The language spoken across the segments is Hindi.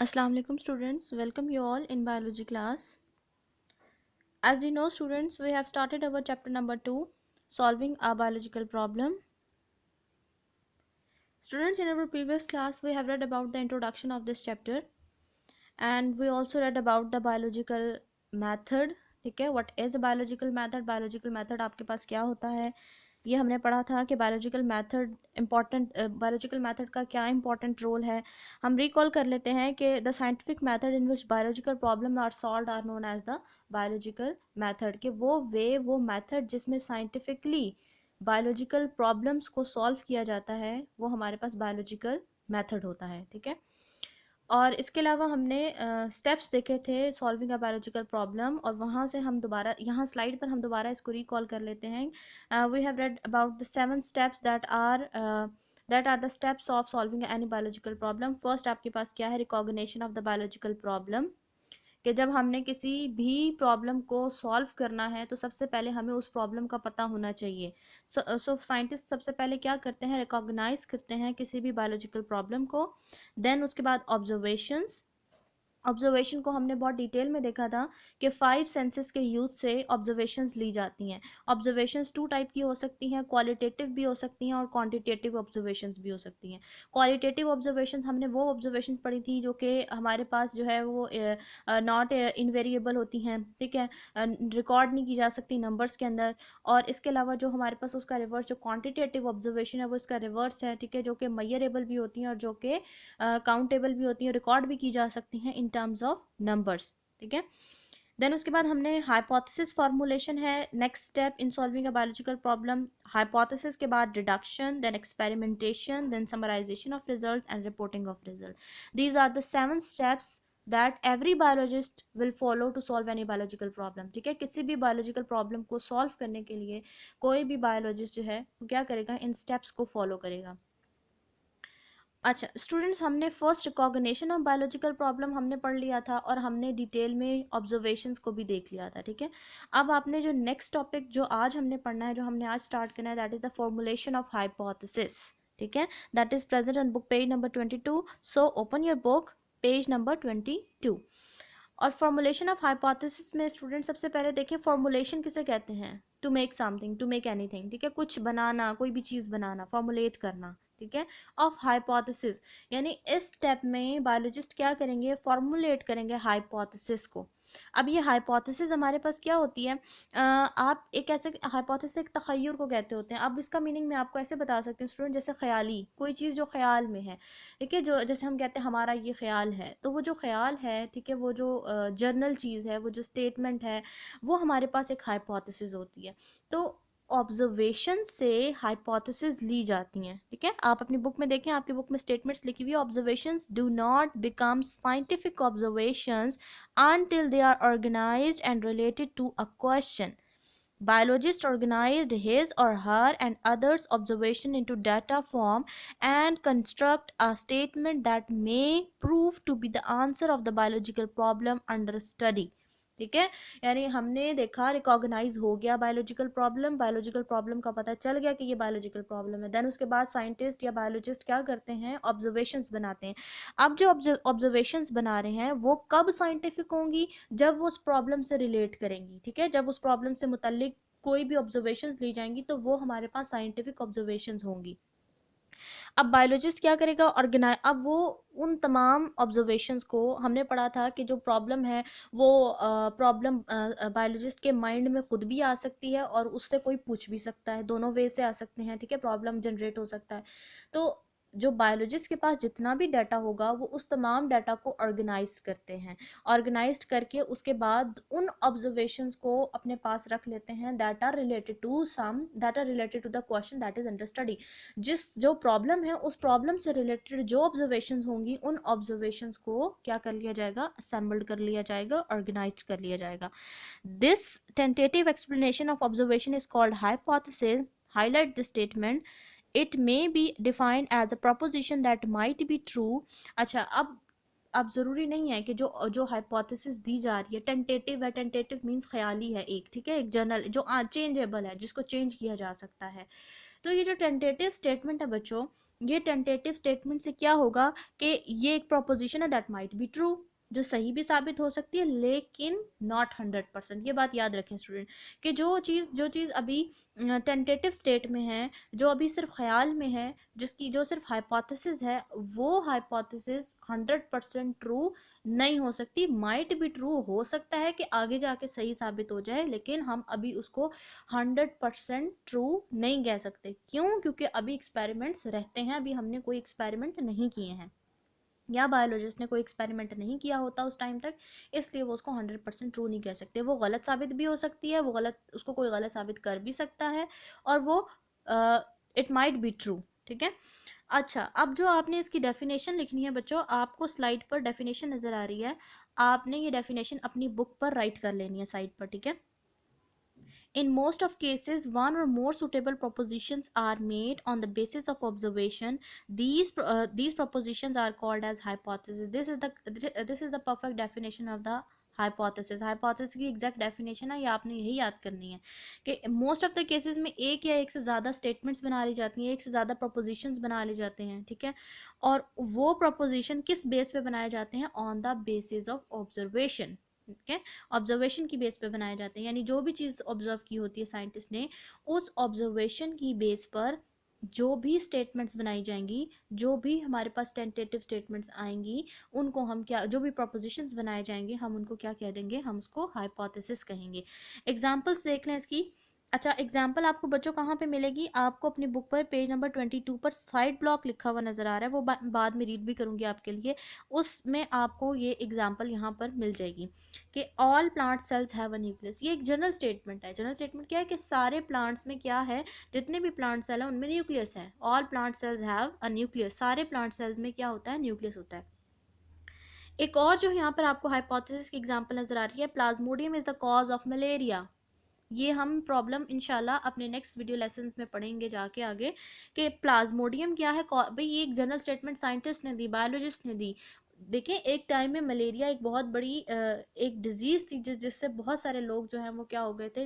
Assalamu alaikum students, welcome you all in biology class. As you know students, we have started our chapter number 2, solving a biological problem. Students, in our previous class we have read about the introduction of this chapter and we also read about the biological method. ठीक है, what is a biological method आपके पास क्या होता है, ये हमने पढ़ा था कि biological method important, biological method का क्या इंपॉर्टेंट रोल है. हम रिकॉल कर लेते हैं कि the scientific method in which biological problem are solved are known as the biological method. कि वो मेथड जिसमें साइंटिफिकली बायोलॉजिकल प्रॉब्लम्स को सॉल्व किया जाता है वो हमारे पास बायोलॉजिकल मेथड होता है. ठीक है, और इसके अलावा हमने स्टेप्स देखे थे सॉल्विंग अ बायोलॉजिकल प्रॉब्लम, और वहाँ से हम दोबारा यहाँ स्लाइड पर हम दोबारा इसको रिकॉल कर लेते हैं. We have read about the 7 steps that are the steps of solving any biological problem. First आपके पास क्या है, recognition of the biological problem. कि जब हमने किसी भी प्रॉब्लम को सॉल्व करना है तो सबसे पहले हमें उस प्रॉब्लम का पता होना चाहिए. सो साइंटिस्ट सबसे पहले क्या करते हैं, रिकॉग्नाइज करते हैं किसी भी बायोलॉजिकल प्रॉब्लम को. देन उसके बाद ऑब्जर्वेशन को हमने बहुत डिटेल में देखा था कि 5 सेंसेस के यूज से ऑब्जर्वेशंस ली जाती हैं. ऑब्जर्वेशंस 2 टाइप की हो सकती हैं, क्वालिटेटिव भी हो सकती हैं और क्वांटिटेटिव ऑब्जर्वेशंस भी हो सकती हैं. क्वालिटेटिव ऑब्जर्वेशंस हमने वो ऑब्जर्वेशंस पढ़ी थी जो कि हमारे पास जो है वो नॉट इनवेरिएबल होती हैं. ठीक है, रिकॉर्ड नहीं की जा सकती नंबर्स के अंदर. और इसके अलावा जो हमारे पास उसका रिवर्स जो क्वांटिटेटिव ऑब्जर्वेशन है वो इसका रिवर्स है. ठीक है, जो कि मेजरेबल भी होती हैं और जो कि काउंटेबल भी होती हैं, रिकॉर्ड भी की जा सकती हैं इन टर्म्स ऑफ नंबर्स. ठीक है, देन उसके बाद हमने हाइपोथेसिस फॉर्मुलेशन है next step in solving a biological problem. Hypothesis के बाद deduction, then experimentation, then summarization of results and reporting of result. These are the 7 steps that every biologist will follow to solve any biological problem. ठीक है, किसी भी बायोलॉजिकल प्रॉब्लम को सॉल्व करने के लिए कोई भी बायोलॉजिस्ट जो है वो क्या करेगा, इन स्टेप्स को फॉलो करेगा. अच्छा स्टूडेंट्स, हमने first recognition of biological problem हमने पढ़ लिया था और हमने डिटेल में ऑब्जर्वेशंस को भी देख लिया था. ठीक है, अब आपने जो नेक्स्ट टॉपिक जो आज हमने पढ़ना है, जो हमने आज स्टार्ट करना है, that is the formulation of hypothesis. ठीक है, that is present on book page number 22. So open your book page number 22. और फॉर्मुलेशन ऑफ हाइपोथेसिस में स्टूडेंट सबसे पहले देखें, फॉर्मुलेशन किसे कहते हैं, to make something, to make anything. ठीक है, कुछ बनाना, कोई भी चीज़ बनाना, फॉर्मुलेट करना. ठीक है, ऑफ हाइपोथेसिस, यानी इस स्टेप में बायोलॉजिस्ट क्या करेंगे, फॉर्मुलेट करेंगे हाइपोथेसिस को. अब ये हाइपोथेसिस हमारे पास क्या होती है, आप एक ऐसे हाइपोथेसिस एक तखय्युर को कहते होते हैं. अब इसका मीनिंग मैं आपको ऐसे बता सकती हूँ स्टूडेंट, जैसे ख्याली कोई चीज़ जो ख्याल में है. ठीक है, जो जैसे हम कहते हैं हमारा ये ख्याल है, तो वो जो ख्याल है, ठीक है, वो जो जर्नल चीज़ है, वो जो स्टेटमेंट है, वो हमारे पास एक हाइपोथेसिस होती है. तो ऑब्जर्वेशन से हाइपोथेसिस ली जाती हैं. ठीक है, आप अपनी बुक में देखें, आपकी बुक में स्टेटमेंट्स लिखी हुई है, observations do not become scientific observations until they are organized and related to a question. Biologist organized his or her and others' observation into data form and construct a statement that may prove to be the answer of the biological problem under study. ठीक है, यानी हमने देखा रिकॉग्नाइज हो गया बायोलॉजिकल प्रॉब्लम का पता चल गया कि ये बायोलॉजिकल प्रॉब्लम है. देन उसके बाद साइंटिस्ट या बायोलॉजिस्ट क्या करते हैं, ऑब्जर्वेशंस बनाते हैं. अब जो ऑब्जर्वेशंस बना रहे हैं वो कब साइंटिफिक होंगी, जब वो उस प्रॉब्लम से रिलेट करेंगी. ठीक है, जब उस प्रॉब्लम से मुतल्लिक कोई भी ऑब्जर्वेशंस ली जाएंगी तो वो हमारे पास साइंटिफिक ऑब्जर्वेशंस होंगी. अब बायोलॉजिस्ट क्या करेगा, ऑर्गेनाइज, अब वो उन तमाम ऑब्जर्वेशंस को हमने पढ़ा था कि जो प्रॉब्लम है वो प्रॉब्लम बायोलॉजिस्ट के माइंड में खुद भी आ सकती है और उससे कोई पूछ भी सकता है, दोनों वे से आ सकते हैं. ठीक है, प्रॉब्लम जनरेट हो सकता है. तो जो बायोलॉजिस्ट के पास जितना भी डाटा होगा वो उस तमाम डाटा को ऑर्गेनाइज करते हैं. ऑर्गेनाइज करके उसके बाद उन ऑब्जर्वेशंस को अपने पास रख लेते हैं that are related to the question that is under study. जिस जो प्रॉब्लम है उस प्रॉब्लम से रिलेटेड जो ऑब्जर्वेशंस होंगी उन ऑब्जर्वेशंस को क्या कर लिया जाएगा, असेंबल्ड कर लिया जाएगा, ऑर्गेनाइज्ड कर लिया जाएगा. This tentative explanation of observation is called hypothesis. Highlight this statement, it may be defined as a proposition that might be true. अच्छा, अब ज़रूरी नहीं है कि जो जो हाइपोथेसिस दी जा रही है टेंटेटिव है, टेंटेटिव मीन्स ख्याली है एक. ठीक है, एक जर्नल जो चेंजेबल है, जिसको चेंज किया जा सकता है. तो ये जो टेंटेटिव स्टेटमेंट है बच्चों, ये टेंटेटिव स्टेटमेंट से क्या होगा कि ये एक प्रोपोजिशन है दैट माइट बी ट्रू, जो सही भी साबित हो सकती है लेकिन नॉट 100%। ये बात याद रखें स्टूडेंट कि जो चीज़ अभी टेंटेटिव स्टेट में है, जो अभी सिर्फ ख्याल में है, जिसकी जो सिर्फ हाइपोथेसिस है, वो हाइपोथेसिस 100% ट्रू नहीं हो सकती। माइट भी ट्रू हो सकता है कि आगे जाके सही साबित हो जाए, लेकिन हम अभी उसको 100% ट्रू नहीं कह सकते। क्यों? क्योंकि अभी एक्सपेरिमेंट्स रहते हैं, अभी हमने कोई एक्सपेरिमेंट नहीं किए हैं या बायोलॉजिस्ट ने कोई एक्सपेरिमेंट नहीं किया होता उस टाइम तक, इसलिए वो उसको 100% ट्रू नहीं कह सकते। वो गलत साबित भी हो सकती है, वो गलत, उसको कोई गलत साबित कर भी सकता है, और वो इट माइट बी ट्रू। ठीक है। अच्छा, अब जो आपने इसकी डेफिनेशन लिखनी है बच्चों, आपको स्लाइड पर डेफिनेशन नज़र आ रही है, आपने ये डेफिनेशन अपनी बुक पर राइट कर लेनी है साइड पर। ठीक है। In most of cases, one or more suitable propositions are made on the basis of observation. These propositions are called as hypothesis. This is the perfect definition of the hypothesis. Hypothesis की exact definition है, ये आपने यही याद करनी है कि most of the cases में एक या एक से ज़्यादा statements बना ली जाती हैं, एक से ज़्यादा propositions बना ले जाते हैं। ठीक है। और वो proposition किस बेस पे बनाए जाते हैं? On the basis of observation। ठीक है। ऑब्जर्वेशन की बेस पे बनाए जाते हैं, यानी जो भी चीज़ ऑब्जर्व की होती है साइंटिस्ट ने, उस ऑब्जर्वेशन की बेस पर जो भी स्टेटमेंट्स बनाई जाएंगी, जो भी हमारे पास टेंटेटिव स्टेटमेंट्स आएंगी, उनको हम क्या, जो भी प्रोपोजिशंस बनाए जाएंगे, हम उनको क्या कह देंगे? हम उसको हाइपोथेसिस कहेंगे। एग्जांपल्स देख लें इसकी। अच्छा, एग्जाम्पल आपको बच्चों कहाँ पे मिलेगी? आपको अपनी बुक पर पेज नंबर 22 पर साइड ब्लॉक लिखा हुआ नज़र आ रहा है, वो बाद में रीड भी करूँगी आपके लिए, उसमें आपको ये एग्जाम्पल यहाँ पर मिल जाएगी कि all plant cells have a nucleus. ये एक जनरल स्टेटमेंट है। जनरल स्टेटमेंट क्या है कि सारे प्लांट्स में क्या है, जितने भी प्लांट सेल हैं उनमें न्यूक्लियस है। All plant cells have a nucleus, सारे प्लांट सेल्स में क्या होता है? न्यूक्लियस होता है। एक और जो यहाँ पर आपको हाइपोथेसिस की एग्जांपल नजर आ रही है, Plasmodium is the cause of malaria. ये हम प्रॉब्लम इंशाल्लाह अपने नेक्स्ट वीडियो लेसन्स में पढ़ेंगे जाके आगे कि प्लाज्मोडियम क्या है। भाई ये एक जनरल स्टेटमेंट साइंटिस्ट ने दी, बायोलॉजिस्ट ने दी। देखें, एक टाइम में मलेरिया एक बहुत बड़ी एक डिजीज़ थी जिससे बहुत सारे लोग जो हैं वो क्या हो गए थे,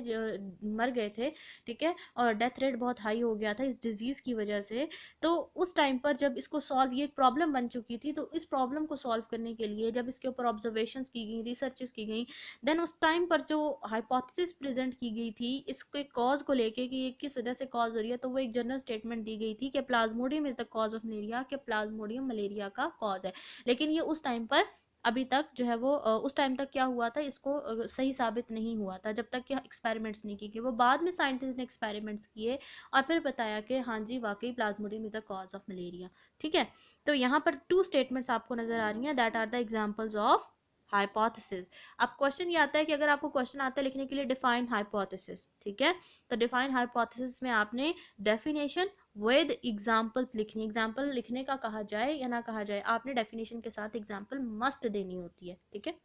मर गए थे। ठीक है। और डेथ रेट बहुत हाई हो गया था इस डिजीज़ की वजह से। तो उस टाइम पर जब इसको सॉल्व, ये एक प्रॉब्लम बन चुकी थी, तो इस प्रॉब्लम को सॉल्व करने के लिए जब इसके ऊपर ऑब्जर्वेशंस की गई, रिसर्चेस की गई, देन उस टाइम पर जो हाइपोथेसिस प्रेजेंट की गई थी इसके कॉज को लेके कि ये किस वजह से कॉज हो रही है, तो वो एक जनरल स्टेटमेंट दी गई थी कि Plasmodium is the cause of malaria, कि प्लाज्मोडियम मलेरिया का कॉज है। लेकिन ये उस टाइम पर अभी तक जो है वो उस टाइम तक क्या हुआ था, इसको सही साबित नहीं हुआ था जब तक कि एक्सपेरिमेंट्स नहीं किए। वो बाद में साइंटिस्ट ने एक्सपेरिमेंट्स किए और फिर बताया कि हाँ जी वाकई Plasmodium is the cause of malaria. ठीक है। तो यहाँ पर 2 स्टेटमेंट्स आपको नजर आ रही हैं, that are the examples of hypothesis. अब क्वेश्चन ये आता है कि अगर आपको क्वेश्चन आता है लिखने के लिए डिफाइन हाइपोथेसिस, ठीक है, तो डिफाइन हाइपोथेसिस में आपने डेफिनेशन विद एग्जांपल्स लिखनी। एग्जांपल लिखने का कहा जाए या ना कहा जाए, आपने डेफिनेशन के साथ एग्जांपल मस्ट देनी होती है। ठीक है।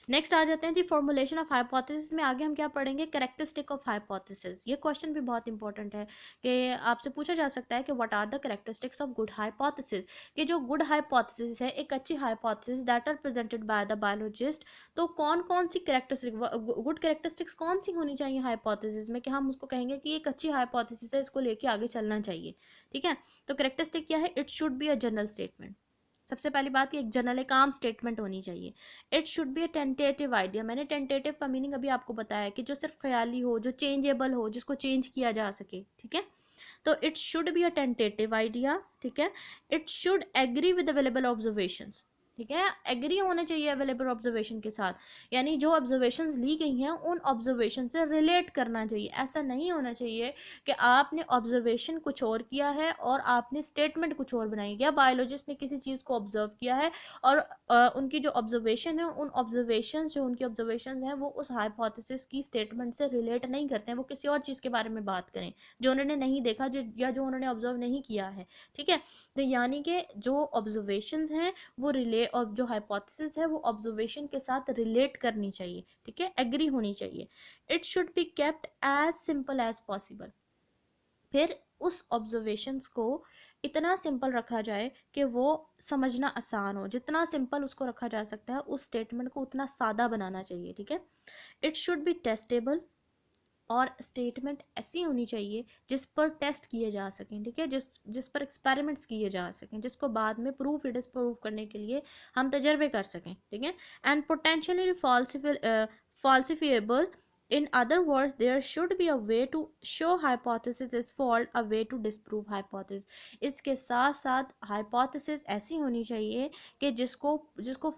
नेक्स्ट आ जाते हैं जी फॉर्मुलेशन ऑफ हाइपोथेसिस में। आगे हम क्या पढ़ेंगे? Characteristic of hypothesis. ये क्वेश्चन भी बहुत इंपॉर्टेंट है कि आपसे पूछा जा सकता है कि what are the characteristics of good hypothesis, कि जो गुड हाइपोथेसिस है, एक अच्छी hypothesis that are presented by the biologist, तो कौन कौन सी कैरेक्टरिस्टिक, गुड कैरेक्टरिस्टिक्स कौन सी होनी चाहिए हाइपोथेसिस में कि हम उसको कहेंगे कि एक अच्छी हाइपोथेसिस है, इसको लेके आगे चलना चाहिए। ठीक है। तो कैरेक्टरिस्टिक क्या है? It should be a general statement. सबसे पहली बात, ये एक जनरल, एक आम स्टेटमेंट होनी चाहिए। It should be a tentative idea. मैंने टेंटेटिव का मीनिंग अभी आपको बताया कि जो सिर्फ ख्याली हो, जो चेंजेबल हो, जिसको चेंज किया जा सके। ठीक है। तो it should be a tentative idea. ठीक है। It should agree with available observations. ठीक है। एग्री होने चाहिए अवेलेबल ऑब्जर्वेशन के साथ, यानी जो ऑब्जर्वेशंस ली गई हैं उन ऑब्जर्वेशन से रिलेट करना चाहिए। ऐसा नहीं होना चाहिए कि आपने ऑब्जर्वेशन कुछ और किया है और आपने स्टेटमेंट कुछ और बनाई। या बायोलॉजिस्ट ने किसी चीज़ को ऑब्जर्व किया है और उनकी जो ऑब्जर्वेशन है, उन ऑब्जर्वेशंस, जो उनकी ऑब्जर्वेशन हैं, वो उस हाइपोथेसिस की स्टेटमेंट से रिलेट नहीं करते हैं, वो किसी और चीज़ के बारे में बात करें जो उन्होंने नहीं देखा, जो उन्होंने ऑब्जर्व नहीं किया है। ठीक है। तो यानी कि जो ऑब्जर्वेशंस हैं वो और जो हाइपोथेसिस है वो ऑब्जर्वेशन के साथ रिलेट करनी चाहिए। ठीक है। एग्री होनी चाहिए। It should be kept as simple as possible. फिर उस ऑब्जर्वेशंस को इतना सिंपल रखा जाए कि वो समझना आसान हो। जितना सिंपल उसको रखा जा सकता है, उस स्टेटमेंट को उतना सादा बनाना चाहिए। ठीक है। It should B testable. और स्टेटमेंट ऐसी होनी चाहिए जिस पर टेस्ट किए जा सकें, ठीक है, जिस पर एक्सपेरिमेंट्स किए जा सकें, जिसको बाद में प्रूफ डिसप्रूव करने के लिए हम तजर्बे कर सकें, ठीक है। And potentially falsifiable. In other words, there should be a way to show hypothesis is false, a way to disprove hypothesis. इसके साथ साथ hypothesis ऐसी होनी चाहिए कि जिसको जिसको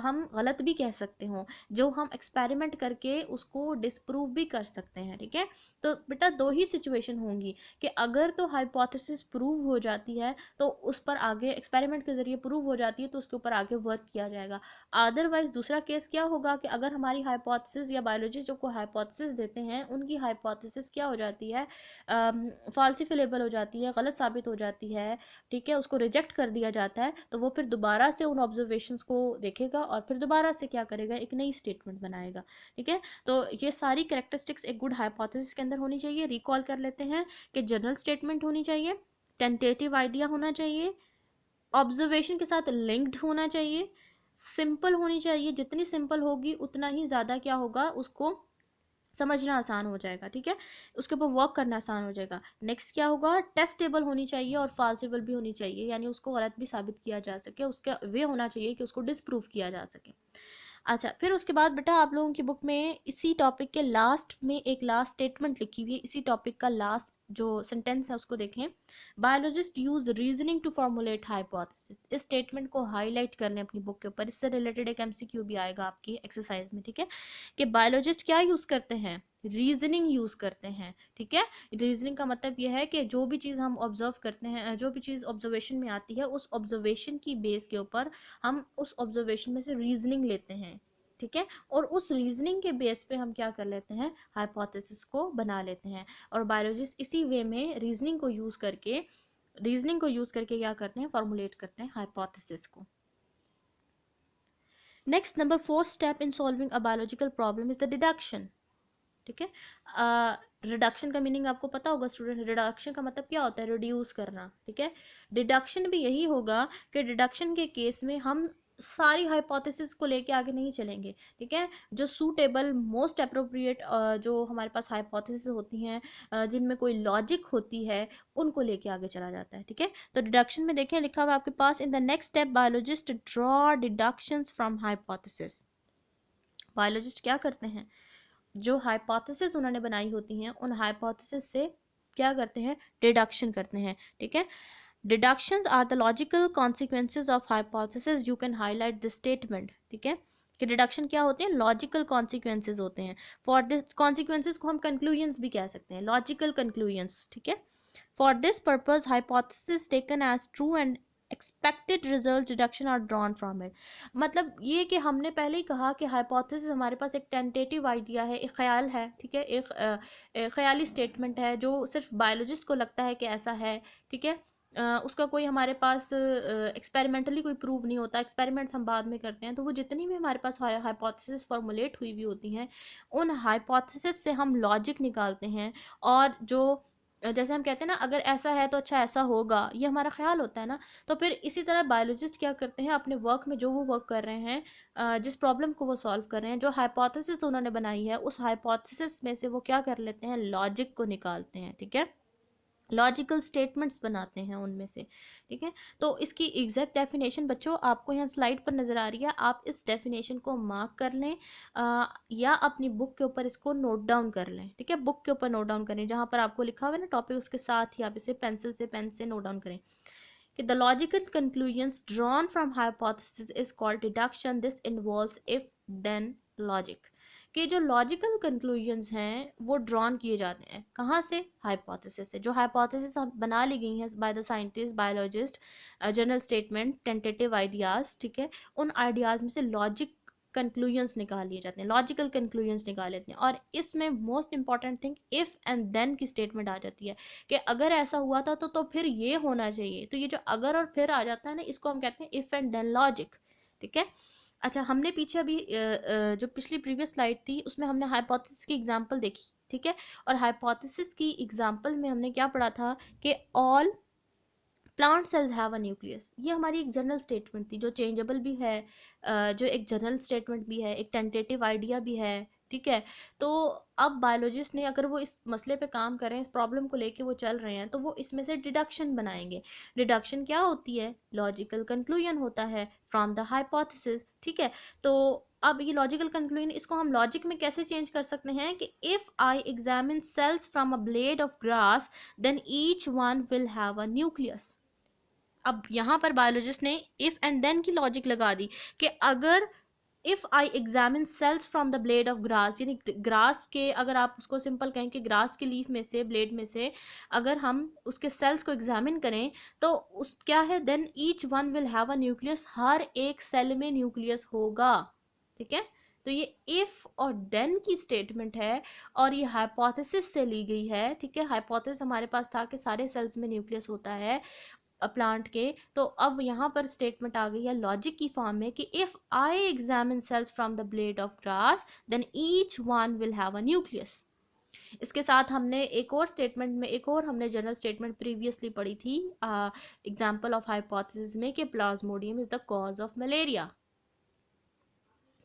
हम गलत भी कह सकते हो, जो हम एक्सपेरिमेंट करके उसको डिसप्रूव भी कर सकते हैं, ठीक है। तो बेटा दो ही सिचुएशन होंगी कि अगर तो हाइपोथेसिस प्रूव हो जाती है तो उस पर आगे एक्सपेरिमेंट के ज़रिए प्रूव हो जाती है तो उसके ऊपर आगे वर्क किया जाएगा। अदरवाइज दूसरा केस क्या होगा कि अगर हमारी हाइपोथेसिस या बायोलॉजिस्ट जो को हाइपोथेसिस देते हैं उनकी हाइपोथेसिस क्या हो जाती है, फॉल्सिफिलेबल हो जाती है, गलत साबित हो जाती है, ठीक है, उसको रिजेक्ट कर दिया जाता है, तो वो फिर दोबारा से उन ऑब्जर्वेशंस को देखेगा और फिर दोबारा से क्या करेगा, एक नई स्टेटमेंट बनाएगा, ठीक है। तो ये सारी कैरेक्टरिस्टिक्स एक गुड हाइपोथेसिस के अंदर होनी चाहिए। रिकॉल कर लेते हैं कि जनरल स्टेटमेंट होनी चाहिए, टेंटेटिव आइडिया होना चाहिए, ऑब्जर्वेशन के साथ लिंक्ड होना चाहिए, सिंपल होनी चाहिए, जितनी सिंपल होगी उतना ही ज़्यादा क्या होगा, उसको समझना आसान हो जाएगा, ठीक है, उसके ऊपर वर्क करना आसान हो जाएगा। नेक्स्ट क्या होगा, टेस्टेबल होनी चाहिए और फॉल्सिबल भी होनी चाहिए, यानी उसको गलत भी साबित किया जा सके, उसका वे होना चाहिए कि उसको डिसप्रूव किया जा सके। अच्छा, फिर उसके बाद बेटा आप लोगों की बुक में इसी टॉपिक के लास्ट में एक लास्ट स्टेटमेंट लिखी हुई है, इसी टॉपिक का लास्ट जो सेंटेंस है उसको देखें। Biologist use reasoning to formulate hypothesis. इस स्टेटमेंट को हाईलाइट कर लें अपनी बुक के ऊपर, इससे रिलेटेड एक एमसीक्यू भी आएगा आपकी एक्सरसाइज में, ठीक है, कि बायोलॉजिस्ट क्या यूज करते हैं, रीजनिंग यूज करते हैं, ठीक है। रीजनिंग का मतलब यह है कि जो भी चीज़ हम ऑब्जर्व करते हैं, जो भी चीज़ ऑब्जर्वेशन में आती है, उस ऑब्जर्वेशन की बेस के ऊपर हम उस ऑब्जर्वेशन में से रीजनिंग लेते हैं, ठीक है, और उस रीजनिंग के बेस पे हम क्या कर लेते हैं, हाइपोथेसिस को बना लेते हैं। और बायोलॉजिस्ट इसी वे में रीजनिंग को यूज करके क्या करते हैं, फॉर्मुलेट करते हैं हाइपोथेसिस को। Next number 4 step in solving a biological problem is the deduction, ठीक है। रिडक्शन का मीनिंग आपको पता होगा स्टूडेंट, रिडक्शन का मतलब क्या होता है, रिड्यूस करना, ठीक है। डिडक्शन भी यही होगा कि डिडक्शन के केस में हम सारी हाइपोथेसिस को लेके आगे नहीं चलेंगे, ठीक है। जो सूटेबल मोस्ट अप्रोप्रिएट जो हमारे पास हाइपोथेसिस होती हैं, जिनमें कोई लॉजिक होती है, उनको लेके आगे चला जाता है, ठीक है। तो डिडक्शन में देखें लिखा हुआ आपके पास, in the next step biologist draw deductions from hypothesis. Biologist क्या करते हैं, जो हाइपोथेसिस उन्होंने बनाई होती हैं उन हाइपोथेसिस से क्या करते हैं, डिडक्शन करते हैं, ठीक है। Deductions are the logical consequences of hypothesis, you can highlight this statement, ठीक है, कि डिडक्शन क्या होते हैं, लॉजिकल कॉन्सिक्वेंसेज होते हैं। फॉर दिस कॉन्सिक्वेंसेज को हम कंक्लूजन्स भी कह सकते हैं, लॉजिकल कंक्लूजन्स, ठीक है। For this purpose hypothesis taken as true and expected result deduction are drawn from it. मतलब ये कि हमने पहले ही कहा कि हाइपोथेसिस हमारे पास एक टेंटेटिव आइडिया है, एक ख्याल है, ठीक है, एक ख्याली स्टेटमेंट है जो सिर्फ बायोलॉजिस्ट को लगता है कि ऐसा है, ठीक है। उसका कोई हमारे पास एक्सपेरिमेंटली कोई प्रूव नहीं होता, एक्सपेरिमेंट्स हम बाद में करते हैं, तो वो जितनी भी हमारे पास हाइपोथेसिस फॉर्मुलेट हुई हुई होती हैं उन हाइपोथेसिस से हम लॉजिक निकालते हैं, और जो जैसे हम कहते हैं ना, अगर ऐसा है तो अच्छा ऐसा होगा, ये हमारा ख्याल होता है ना। तो फिर इसी तरह बायोलॉजिस्ट क्या करते हैं, अपने वर्क में जो वो वर्क कर रहे हैं, जिस प्रॉब्लम को वो सॉल्व कर रहे हैं, जो हाइपोथेसिस उन्होंने बनाई है, उस हाइपोथेसिस में से वो क्या कर लेते हैं, लॉजिक को निकालते हैं, ठीक है, लॉजिकल स्टेटमेंट्स बनाते हैं उनमें से, ठीक है। तो इसकी एग्जैक्ट डेफिनेशन बच्चों आपको यहाँ स्लाइड पर नज़र आ रही है, आप इस डेफिनेशन को मार्क कर लें, या अपनी बुक के ऊपर इसको नोट डाउन कर लें, ठीक है, बुक के ऊपर नोट डाउन करें, जहाँ पर आपको लिखा हुआ है ना टॉपिक, उसके साथ ही आप इसे पेंसिल से पेन से नोट डाउन करें कि the logical conclusions drawn from hypothesis is called deduction, this involves if then logic. कि जो लॉजिकल कंक्लूजन्स हैं वो ड्रॉन किए जाते हैं कहाँ से, हाइपोथेसिस से, जो हाइपोथेसिस बना ली गई हैं by the scientist, biologist, general statement, tentative ideas, ठीक है, उन आइडियाज़ में से लॉजिक कंक्लूजन्स निकाल लिए जाते हैं, लॉजिकल कंक्लूजन्स निकाल लेते हैं। और इसमें most important thing if and then की स्टेटमेंट आ जाती है कि अगर ऐसा हुआ था तो फिर ये होना चाहिए। तो ये जो अगर और फिर आ जाता है ना, इसको हम कहते हैं इफ़ एंड देन लॉजिक, ठीक है। अच्छा, हमने पीछे अभी जो पिछली प्रीवियस स्लाइड थी उसमें हमने हाइपोथेसिस की एग्जांपल देखी, ठीक है, और हाइपोथेसिस की एग्जांपल में हमने क्या पढ़ा था कि all plant cells have a nucleus. ये हमारी एक जनरल स्टेटमेंट थी जो चेंजेबल भी है, जो एक जनरल स्टेटमेंट भी है, एक टेंटेटिव आइडिया भी है, ठीक है। तो अब बायोलॉजिस्ट ने अगर वो इस मसले पे काम कर रहे हैं, इस प्रॉब्लम को लेके वो चल रहे हैं, तो वो इसमें से डिडक्शन बनाएंगे। डिडक्शन क्या होती है? लॉजिकल कंक्लूजन होता है फ्रॉम द हाइपोथेसिस, ठीक है। तो अब ये लॉजिकल कंक्लूजन, इसको हम लॉजिक में कैसे चेंज कर सकते हैं कि if I examine cells from a blade of grass then each one will have a nucleus. अब यहाँ पर बायोलॉजिस्ट ने इफ एंड देन की लॉजिक लगा दी कि अगर if I examine cells from the blade of grass, यानी ग्रास के, अगर आप उसको सिंपल कहें कि ग्रास के लीफ में से, ब्लेड में से अगर हम उसके सेल्स को एग्जामिन करें तो उस क्या है, then each one will have a nucleus, हर एक सेल में न्यूक्लियस होगा, ठीक है। तो ये इफ और देन की स्टेटमेंट है और ये हाइपोथेसिस से ली गई है, ठीक है। हाइपोथेसिस हमारे पास था कि सारे सेल्स में न्यूक्लियस होता है प्लांट के, तो अब यहाँ पर स्टेटमेंट आ गई है लॉजिक की फॉर्म में कि if I examine cells from the blade of grass then each one will have a nucleus. इसके साथ हमने एक और स्टेटमेंट में, एक और हमने जनरल स्टेटमेंट प्रीवियसली पढ़ी थी एग्जाम्पल ऑफ हाइपोथेसिस में कि Plasmodium is the cause of malaria.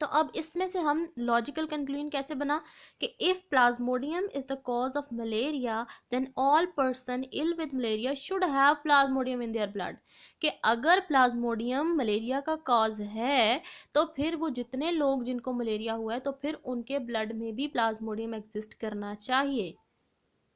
तो अब इसमें से हम लॉजिकल कंक्लूजन कैसे बना कि if plasmodium is the cause of malaria then all person ill with malaria should have plasmodium in their blood, कि अगर प्लाज्मोडियम मलेरिया का कॉज है तो फिर वो जितने लोग जिनको मलेरिया हुआ है तो फिर उनके ब्लड में भी प्लाज्मोडियम एग्जिस्ट करना चाहिए।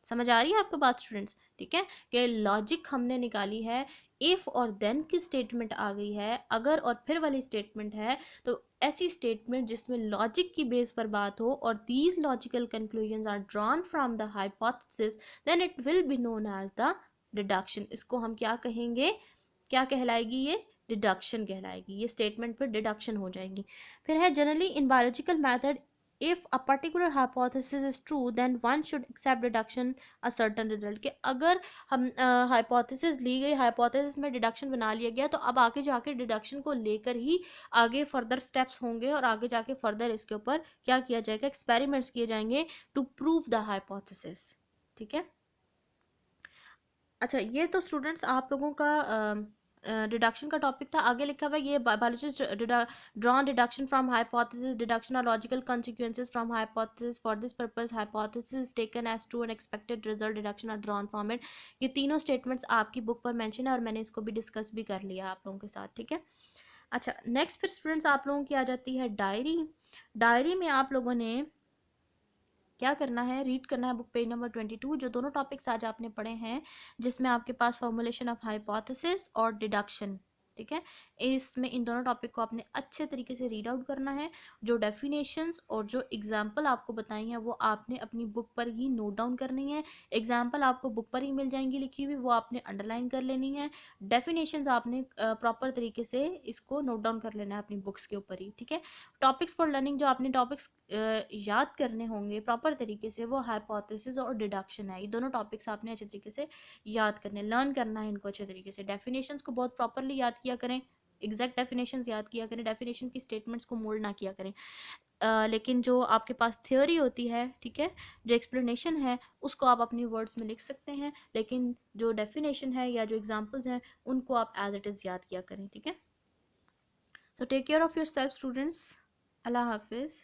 समझ आ रही है आपको बात स्टूडेंट्स? ठीक है, कि लॉजिक हमने निकाली है, इफ और देन की स्टेटमेंट आ गई है, अगर और फिर वाली स्टेटमेंट है, तो ऐसी स्टेटमेंट जिसमें लॉजिक की बेस पर बात हो और these logical conclusions are drawn from the hypothesis then it will be known as the deduction. इसको हम क्या कहेंगे, क्या कहलाएगी ये? डिडक्शन कहलाएगी। ये स्टेटमेंट पर डिडक्शन हो जाएगी। फिर है generally in biological method if a particular hypothesis is true then one should accept deduction a certain result, कि अगर हम हाइपोथेसिस ली गई, हाइपोथेसिस में डिडक्शन बना लिया गया, तो अब आगे जाके डिडक्शन को लेकर ही आगे फर्दर स्टेप्स होंगे और आगे जाके फर्दर इसके ऊपर क्या किया जाएगा, एक्सपेरिमेंट्स किए जाएंगे टू प्रूव द हाइपोथेसिस, ठीक है। अच्छा, ये तो स्टूडेंट्स आप लोगों का डिडक्शन का टॉपिक था। आगे लिखा हुआ है ये biologist drawn deduction from hypothesis, deduction और logical consequences from hypothesis, for this purpose hypothesis taken as true and expected result deduction are drawn from it. ये तीनों स्टेटमेंट्स आपकी बुक पर मेंशन है और मैंने इसको भी डिस्कस भी कर लिया आप लोगों के साथ, ठीक है। अच्छा, नेक्स्ट फिर स्टूडेंट्स आप लोगों की आ जाती है डायरी। डायरी में आप लोगों ने क्या करना है, रीड करना है बुक पेज नंबर 22, जो दोनों टॉपिक्स आज आपने पढ़े हैं, जिसमें आपके पास फॉर्मुलेशन ऑफ हाइपोथेसिस और डिडक्शन, ठीक है। इसमें इन दोनों टॉपिक को आपने अच्छे तरीके से रीड आउट करना है। जो डेफिनेशंस और जो एग्जाम्पल आपको बताई हैं वो आपने अपनी बुक पर ही नोट डाउन करनी है। एग्जाम्पल आपको बुक पर ही मिल जाएंगी लिखी हुई, वो आपने अंडरलाइन कर लेनी है। डेफिनेशंस आपने प्रॉपर तरीके से इसको नोट डाउन कर लेना है अपनी बुक्स के ऊपर ही, ठीक है। टॉपिक्स फॉर लर्निंग, जो आपने टॉपिक्स याद करने होंगे प्रॉपर तरीके से, वो हाइपोथेसिस और डिडक्शन है। ये दोनों टॉपिक्स आपने अच्छे तरीके से याद करने, लर्न करना है इनको अच्छे तरीके से। डेफिनेशंस को बहुत प्रॉपरली याद किया करें, एग्जैक्ट डेफिनेशंस याद किया करें, डेफिनेशन की स्टेटमेंट्स को मोल्ड ना किया करें। लेकिन जो आपके पास थ्योरी होती है, ठीक है, जो एक्सप्लेनेशन है उसको आप अपनी वर्ड्स में लिख सकते हैं, लेकिन जो डेफिनेशन है या जो एग्जाम्पल्स हैं उनको आप एज इट इज़ याद किया करें, ठीक है। So take care of yourself students. अल्लाह हाफिज़।